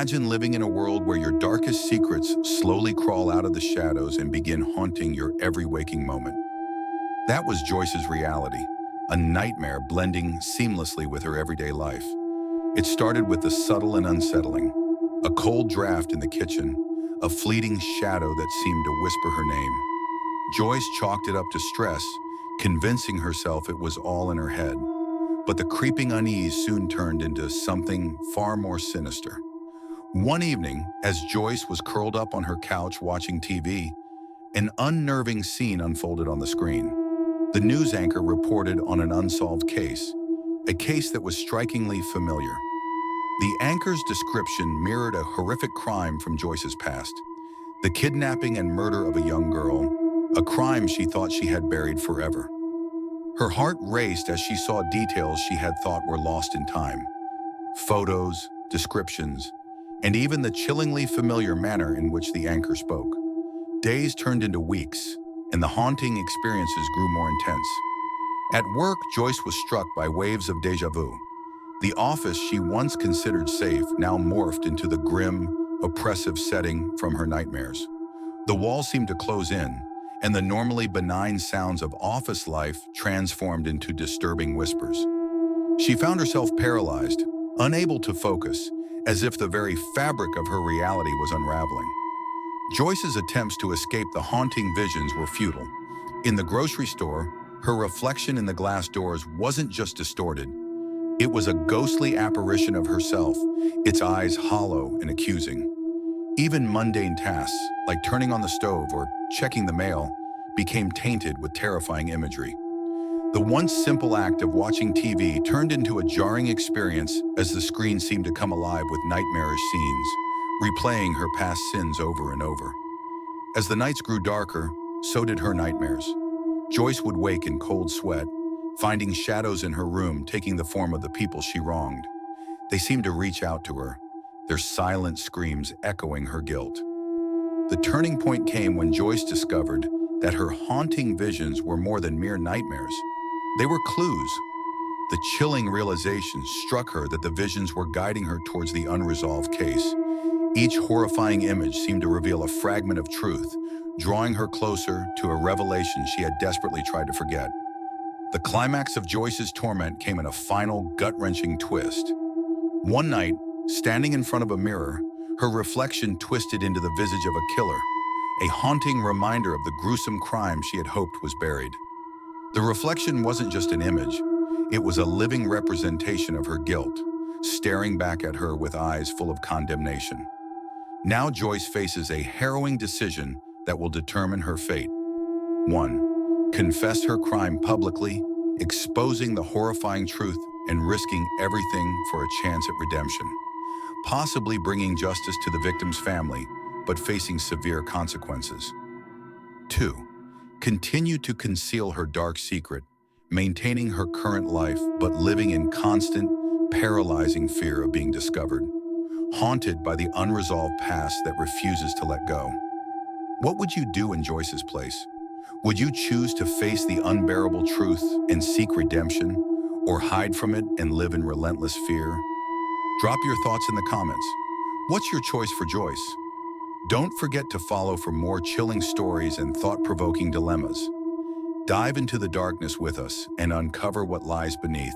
Imagine living in a world where your darkest secrets slowly crawl out of the shadows and begin haunting your every waking moment. That was Joyce's reality, a nightmare blending seamlessly with her everyday life. It started with the subtle and unsettling, a cold draft in the kitchen, a fleeting shadow that seemed to whisper her name. Joyce chalked it up to stress, convincing herself it was all in her head. But the creeping unease soon turned into something far more sinister. One evening, as Joyce was curled up on her couch watching TV, an unnerving scene unfolded on the screen. The news anchor reported on an unsolved case, a case that was strikingly familiar. The anchor's description mirrored a horrific crime from Joyce's past, the kidnapping and murder of a young girl, a crime she thought she had buried forever. Her heart raced as she saw details she had thought were lost in time. Photos, descriptions, and even the chillingly familiar manner in which the anchor spoke. Days turned into weeks, and the haunting experiences grew more intense. At work, Joyce was struck by waves of déjà vu. The office she once considered safe now morphed into the grim, oppressive setting from her nightmares. The walls seemed to close in, and the normally benign sounds of office life transformed into disturbing whispers. She found herself paralyzed, unable to focus, as if the very fabric of her reality was unraveling. Joyce's attempts to escape the haunting visions were futile. In the grocery store, her reflection in the glass doors wasn't just distorted. It was a ghostly apparition of herself, its eyes hollow and accusing. Even mundane tasks, like turning on the stove or checking the mail, became tainted with terrifying imagery. The once simple act of watching TV turned into a jarring experience as the screen seemed to come alive with nightmarish scenes, replaying her past sins over and over. As the nights grew darker, so did her nightmares. Joyce would wake in cold sweat, finding shadows in her room taking the form of the people she wronged. They seemed to reach out to her, their silent screams echoing her guilt. The turning point came when Joyce discovered that her haunting visions were more than mere nightmares. They were clues. The chilling realization struck her that the visions were guiding her towards the unresolved case. Each horrifying image seemed to reveal a fragment of truth, drawing her closer to a revelation she had desperately tried to forget. The climax of Joyce's torment came in a final, gut-wrenching twist. One night, standing in front of a mirror, her reflection twisted into the visage of a killer, a haunting reminder of the gruesome crime she had hoped was buried. The reflection wasn't just an image, it was a living representation of her guilt, staring back at her with eyes full of condemnation. Now Joyce faces a harrowing decision that will determine her fate. 1. Confess her crime publicly, exposing the horrifying truth and risking everything for a chance at redemption, possibly bringing justice to the victim's family, but facing severe consequences. 2. Continue to conceal her dark secret, maintaining her current life but living in constant, paralyzing fear of being discovered, haunted by the unresolved past that refuses to let go. What would you do in Joyce's place? Would you choose to face the unbearable truth and seek redemption, or hide from it and live in relentless fear? Drop your thoughts in the comments. What's your choice for Joyce? Don't forget to follow for more chilling stories and thought-provoking dilemmas. Dive into the darkness with us and uncover what lies beneath.